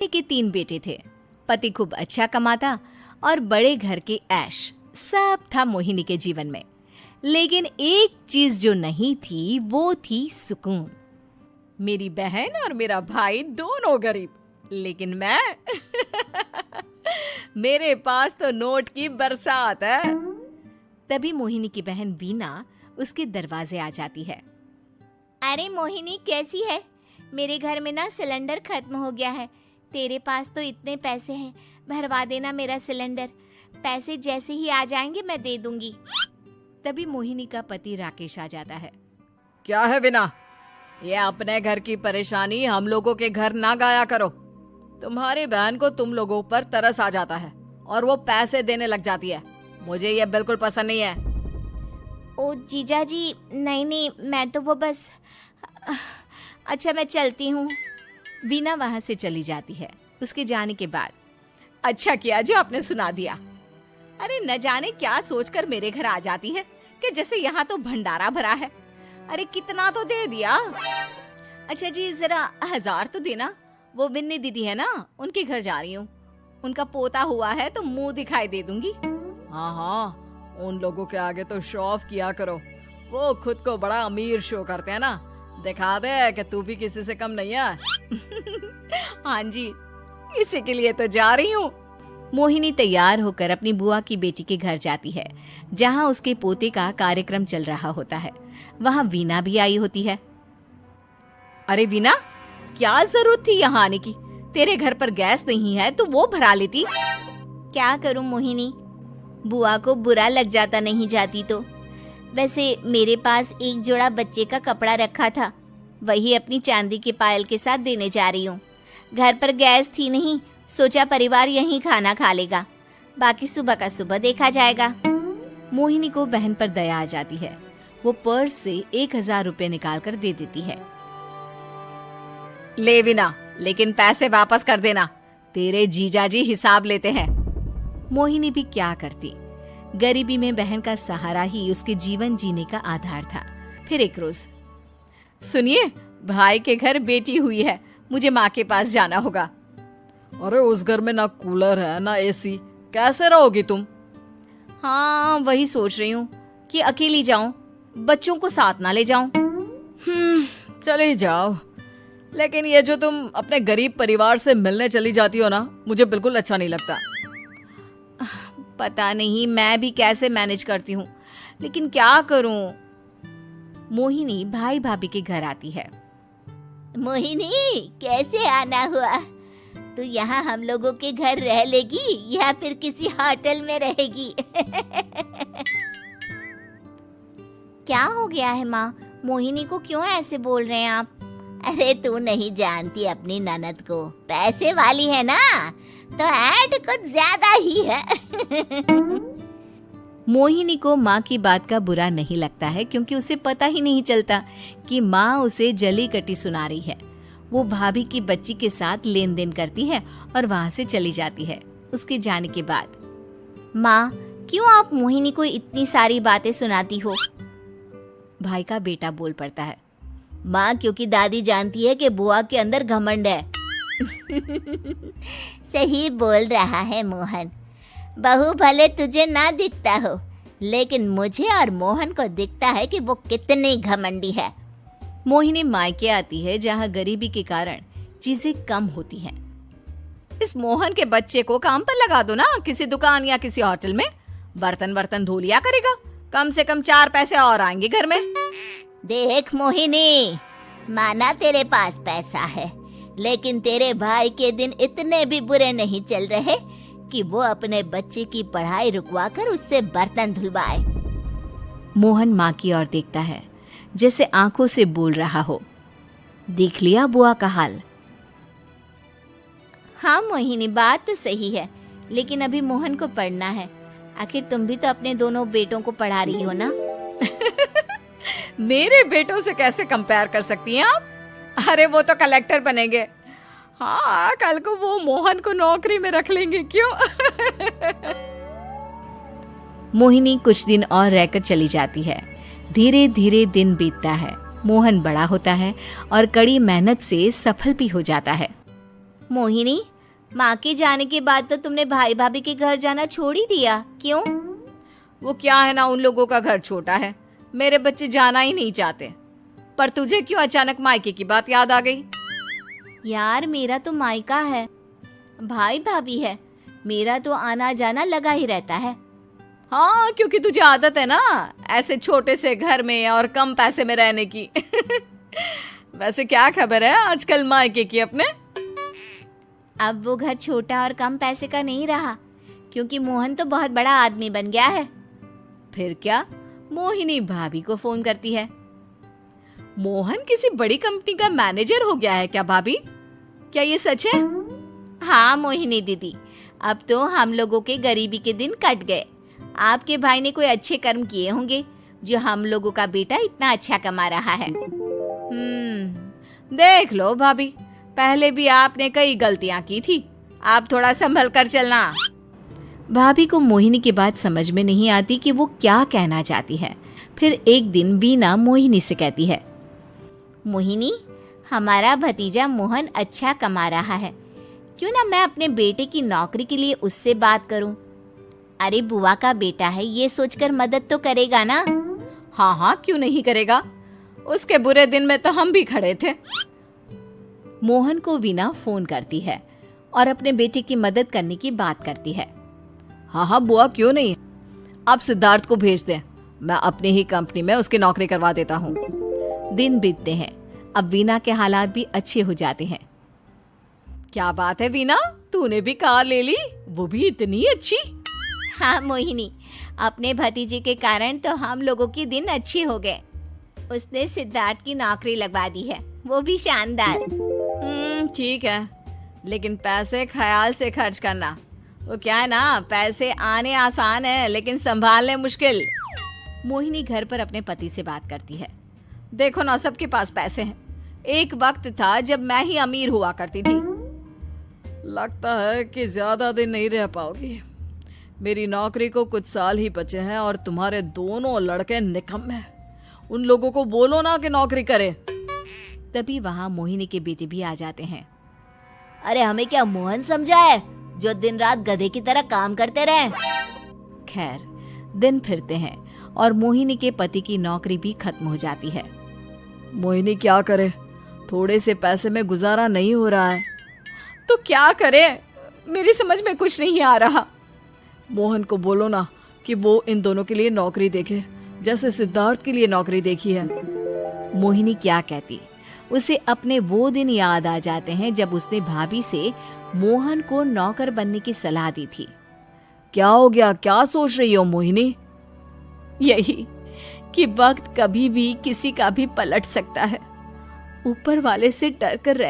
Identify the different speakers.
Speaker 1: के 3 बेटे थे। पति खूब अच्छा कमाता और बड़े घर के ऐश सब था मोहिनी के जीवन में। लेकिन एक चीज जो नहीं थी वो थी सुकून। मेरी बहन और मेरा भाई दोनों गरीब, लेकिन मैं मेरे पास तो नोट की बरसात है। तभी मोहिनी की बहन बीना उसके दरवाजे आ जाती है।
Speaker 2: अरे मोहिनी, कैसी है? मेरे घर में ना सिलेंडर खत्म हो गया है। तेरे पास तो इतने पैसे हैं, भरवा देना मेरा सिलेंडर। पैसे जैसे ही आ जाएंगे मैं दे दूंगी।
Speaker 1: तभी मोहिनी का पति राकेश आ जाता है।
Speaker 3: क्या है बिना, ये अपने घर की परेशानी हम लोगों के घर ना गाया करो। तुम्हारी बहन को तुम लोगों पर तरस आ जाता है और वो पैसे देने लग जाती है। मुझे ये बिल्कुल पसंद नहीं है।
Speaker 2: ओ जीजा जी, नहीं, मैं तो वो बस अच्छा मैं चलती हूँ।
Speaker 1: बीना वहां से चली जाती है। उसके जाने के बाद अच्छा किया जो आपने सुना दिया। अरे न जाने क्या सोचकर मेरे घर आ जाती है कि जैसे यहाँ तो भंडारा भरा है। अरे कितना तो दे दिया। अच्छा जी, जरा 1000 तो देना। वो बिन्नी दीदी है ना, उनके घर जा रही हूँ। उनका पोता हुआ है तो मुंह दिखाई दे दूंगी।
Speaker 3: हाँ, उन लोगों के आगे तो शो ऑफ किया करो। वो खुद को बड़ा अमीर शो करते हैं ना। दिखा दे कि तू भी किसी से कम नहीं है।
Speaker 1: हाँ जी, इसी के लिए तो जा रही हूँ। मोहिनी तैयार होकर अपनी बुआ की बेटी के घर जाती है, जहाँ उसके पोते का कार्यक्रम चल रहा होता है। वहाँ वीना भी आई होती है। अरे वीना, क्या जरूरत थी यहाँ आने की? तेरे घर पर गैस नहीं है तो वो भरा लेती।
Speaker 2: क्या करूं मोहिनी, बुआ को बुरा लग जाता नहीं जाती तो। वैसे मेरे पास एक जोड़ा बच्चे का कपड़ा रखा था, वही अपनी चांदी के पायल के साथ देने जा रही हूँ। घर पर गैस थी नहीं, सोचा परिवार यहीं खाना खा लेगा, बाकी सुबह का सुबह देखा जाएगा।
Speaker 1: मोहिनी को बहन पर दया आ जाती है। वो पर्स से 1000 रुपए निकाल कर दे देती है। ले वीना, लेकिन पैसे वापस कर देना, तेरे जीजाजी हिसाब लेते हैं। मोहिनी भी क्या करती, गरीबी में बहन का सहारा ही उसके जीवन जीने का आधार था। फिर एक रोज, सुनिए, भाई के घर बेटी हुई है, मुझे माँ के पास जाना होगा।
Speaker 3: अरे उस घर में ना कूलर है ना एसी, कैसे रहोगी तुम?
Speaker 1: हाँ, वही सोच रही हूँ कि अकेली जाऊं, बच्चों को साथ ना ले जाऊं।
Speaker 3: चली जाओ, लेकिन ये जो तुम अपने गरीब परिवार से मिलने चली जाती हो ना, मुझे बिल्कुल अच्छा नहीं लगता।
Speaker 1: पता नहीं मैं भी कैसे मैनेज करती हूँ, लेकिन क्या करूँ। मोहिनी भाई भाभी के घर आती है।
Speaker 2: मोहिनी, कैसे आना हुआ? तू यहाँ हम लोगों के घर रह लेगी या फिर किसी होटल में रहेगी? क्या हो गया है माँ? मोहिनी को क्यों ऐसे बोल रहे हैं आप? अरे तू नहीं जानती अपनी ननद को, पैसे वाली है ना, तो ऐड कुछ ज्यादा ही है।
Speaker 1: मोहिनी को माँ की बात का बुरा नहीं लगता है, क्योंकि उसे पता ही नहीं चलता कि माँ उसे जली कटी सुना रही है। वो भाभी की बच्ची के साथ लेन देन करती है और वहाँ से चली जाती है। उसके जाने के बाद,
Speaker 2: माँ, क्यों आप मोहिनी को इतनी सारी बातें सुनाती हो?
Speaker 1: भाई का बेटा बोल पड़ता है।
Speaker 2: माँ, क्योंकि दादी जानती है कि बुआ के अंदर घमंड है। सही बोल रहा है मोहन। बहू भले तुझे ना दिखता हो, लेकिन मुझे और मोहन को दिखता है कि वो कितनी घमंडी है।
Speaker 1: मोहिनी मायके आती है, जहाँ गरीबी के कारण चीजें कम होती हैं। इस मोहन के बच्चे को काम पर लगा दो ना, किसी दुकान या किसी होटल में। बर्तन धो लिया करेगा, कम से कम 4 पैसे और आएंगे घर में।
Speaker 2: देख मोहिनी, माना तेरे पास पैसा है, लेकिन तेरे भाई के दिन इतने भी बुरे नहीं चल रहे कि वो अपने बच्चे की पढ़ाई रुकवाकर उससे बर्तन धुलवाए।
Speaker 1: मोहन माँ की ओर देखता है, जैसे आंखों से बोल रहा हो, देख लिया बुआ का हाल।
Speaker 2: हाँ मोहिनी, बात तो सही है, लेकिन अभी मोहन को पढ़ना है। आखिर तुम भी तो अपने दोनों बेटों को पढ़ा रही हो ना।
Speaker 1: मेरे बेटों से कैसे कंपेयर कर सकती हैं आप? अरे वो तो कलेक्टर बनेंगे। हाँ, कल को वो मोहन को नौकरी में रख लेंगे, क्यों? मोहिनी कुछ दिन और रहकर चली जाती है। धीरे धीरे दिन बीतता है। मोहन बड़ा होता है और कड़ी मेहनत से सफल भी हो जाता है।
Speaker 2: मोहिनी, माँ के जाने के बाद तो तुमने भाई भाभी के घर जाना छोड़ ही दिया, क्यों?
Speaker 3: वो क्या है ना, उन लोगों का घर छोटा है, मेरे बच्चे जाना ही नहीं चाहते। पर तुझे क्यों अचानक मायके की बात याद आ गई?
Speaker 2: यार, मेरा तो मायका है, भाई भाभी है, मेरा तो आना जाना लगा ही रहता है।
Speaker 3: हाँ, क्योंकि तुझे आदत है ना ऐसे छोटे से घर में और कम पैसे में रहने की। वैसे क्या खबर है आजकल मायके की अपने?
Speaker 2: अब वो घर छोटा और कम पैसे का नहीं रहा, क्योंकि मोहन तो बहुत बड़ा आदमी बन गया है।
Speaker 3: फिर क्या? मोहिनी भाभी को फोन करती है। मोहन किसी बड़ी कंपनी का मैनेजर हो गया है क्या भाभी? क्या ये सच है?
Speaker 2: हाँ मोहिनी दीदी, अब तो हम लोगों के गरीबी के दिन कट गए। आपके भाई ने कोई अच्छे कर्म किए होंगे जो हम लोगों का बेटा इतना अच्छा कमा रहा है।
Speaker 3: देख लो भाभी, पहले भी आपने कई गलतियां की थी, आप थोड़ा संभल कर चलना।
Speaker 1: भाभी को मोहिनी की बात समझ में नहीं आती कि वो क्या कहना चाहती है। फिर एक दिन वीना मोहिनी से कहती है,
Speaker 2: मोहिनी, हमारा भतीजा मोहन अच्छा कमा रहा है, क्यों ना मैं अपने बेटे की नौकरी के लिए उससे बात करूं? अरे बुआ का बेटा है, ये सोचकर मदद तो करेगा ना?
Speaker 3: हाँ हाँ, क्यों नहीं करेगा, उसके बुरे दिन में तो हम भी खड़े थे।
Speaker 1: मोहन को वीना फोन करती है और अपने बेटे की मदद करने की बात करती है।
Speaker 3: हाँ हाँ बुआ, क्यों नहीं, आप सिद्धार्थ को भेज दें, मैं अपनी ही कंपनी में उसकी नौकरी करवा देता हूँ।
Speaker 1: दिन बीतते हैं, अब वीना के हालात भी अच्छे हो जाते हैं।
Speaker 3: क्या बात है वीना, तूने भी कार ले ली, वो भी इतनी अच्छी?
Speaker 2: हाँ मोहिनी, अपने भतीजे के कारण तो हम लोगों के दिन अच्छे हो गए। उसने सिद्धार्थ की नौकरी लगवा दी है, वो भी शानदार।
Speaker 3: ठीक है, लेकिन पैसे ख्याल से खर्च करना। वो क्या है ना, पैसे आने आसान है लेकिन संभालने मुश्किल।
Speaker 1: मोहिनी घर पर अपने पति से बात करती है।
Speaker 3: देखो ना, सबके पास पैसे हैं, एक वक्त था जब मैं ही अमीर हुआ करती थी। लगता है कि ज्यादा दिन नहीं रह पाओगी, मेरी नौकरी को कुछ साल ही बचे हैं और तुम्हारे दोनों लड़के निकम्मे हैं। उन लोगों को बोलो ना कि नौकरी करे।
Speaker 1: तभी वहाँ मोहिनी के बेटे भी आ जाते हैं।
Speaker 2: अरे हमें क्या मोहन समझा है जो दिन रात गधे की तरह काम करते रहे?
Speaker 1: खैर, दिन फिरते हैं और मोहिनी के पति की नौकरी भी खत्म हो जाती है।
Speaker 3: मोहिनी क्या करे, थोड़े से पैसे में गुजारा नहीं हो रहा है। तो क्या करे, मेरी समझ में कुछ नहीं आ रहा। मोहन को बोलो ना कि वो इन दोनों के लिए नौकरी देखे, जैसे सिद्धार्थ के लिए नौकरी देखी है।
Speaker 1: मोहिनी क्या कहती, उसे अपने वो दिन याद आ जाते हैं जब उसने भाभी से मोहन को नौकर बनने की सलाह दी थी।
Speaker 3: क्या हो गया, क्या सोच रही हो मोहिनी?
Speaker 1: यही कि वक्त कभी भी किसी का भी पलट सकता है। ऊपर वाले से डर कर रहना